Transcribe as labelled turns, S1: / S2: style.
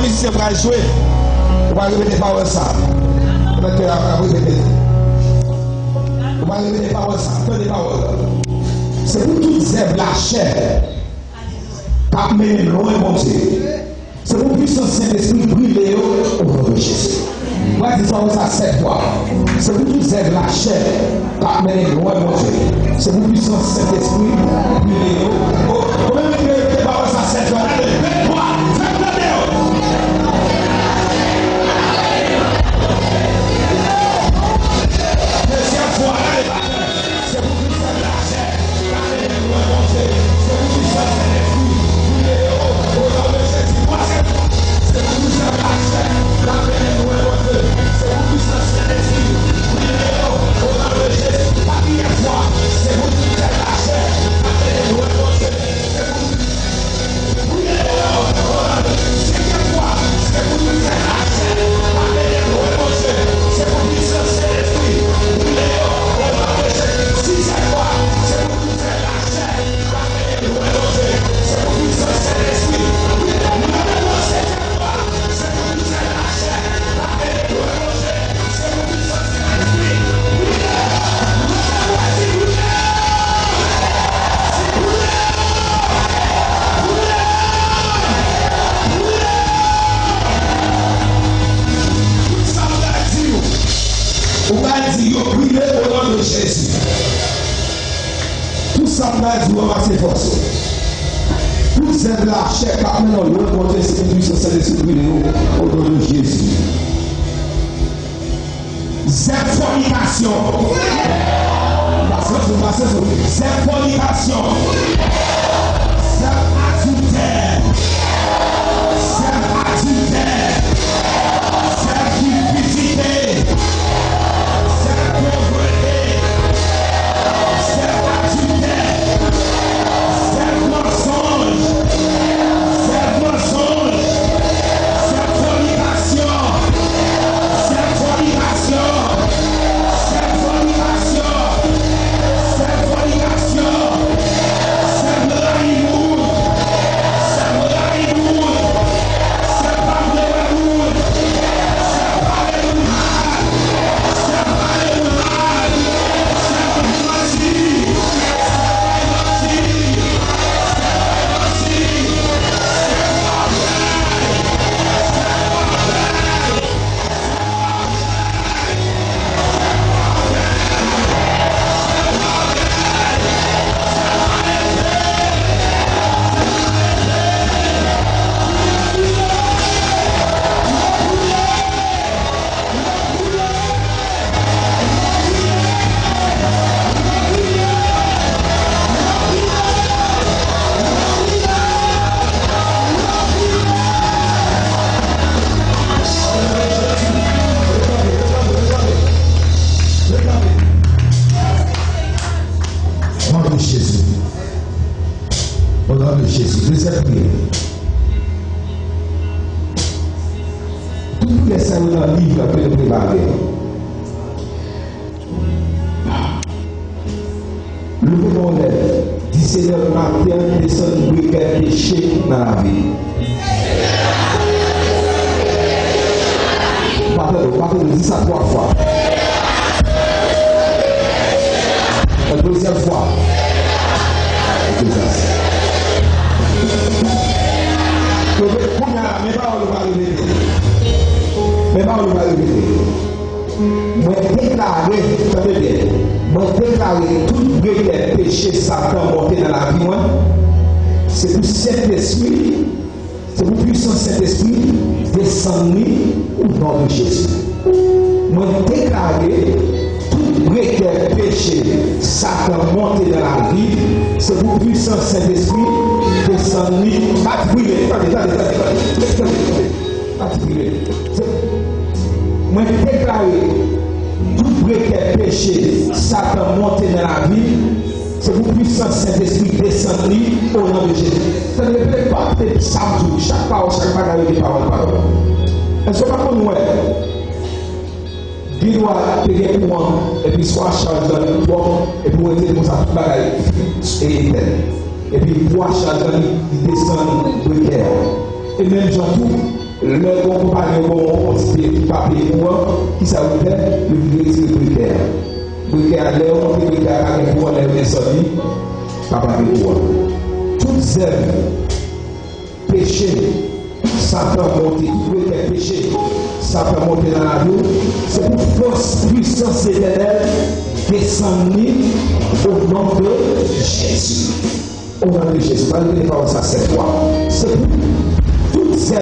S1: musicien va jouer, on va répéter par ça. On va répéter. On va répéter par ça. Tenez paroles. C'est pour toutes zèbres la chair. Pas mener loin, mon Dieu. C'est pour puissance Saint-Esprit brûler au nom de Jésus. Moi, je dis ça 7 fois. C'est pour toutes zèbres la chair. Pas mener loin, mon Dieu. C'est pour puissance Saint-Esprit brûler au nom de Jésus. Ça 7 fois. Allez, 3, 5, deuxième fois, allez, c'est pour tout ça la chair. Allez, loin, mon Dieu. C'est pour tout ça Saint-Esprit. Au nom de Jésus. Troisième fois, c'est pour tout ça la chair. Allez, loin, mon Dieu. C'est pour tout ça Saint-Esprit. Au nom de Jésus. Quatrième fois, c'est pour tout ça la chair. Allez, loin, mon Dieu. C'est pour tout ça. Cinquième fois, c'est pour tout ça la chair. Allez, loin, mon Dieu. C'est pour tout ça Saint-Esprit. Sixième fois, c'est pour tout ça la chair. Allez, loin, mon Dieu. C'est pour tout ça Saint-Esprit. Septième fois, c'est pour tout ça la chair. Allez, loin, mon Dieu. C'est pour tout ça Saint-Esprit. On va dire, priez au nom de Jésus. Tout ça va dire, on va s'efforcer. Tout ça de la chair, par maintenant, le monde est ce puissant Saint-Esprit au nom de Jésus. C'est fornication. C'est fornication. C'est adultère. C'est adultère. C'est cupidité. Et puis soit chargé dans le toit, et puis on était comme ça, tout bagaille et puis trois chargés qui descendent de guerre. Et même Jean tout, Le compagnon, c'est papier moi, qui ça vous fait, le vieux briquet. Briquet à l'air, on briquet à l'air, pour l'air descendu, papa de toi. Toute zèle, péché, ça peut monter, tout est péché, ça peut monter dans la vie. C'est une force, puissance éternelle, descendue au nom de Jésus. Au nom de Jésus, pas de ça, c'est toi. C'est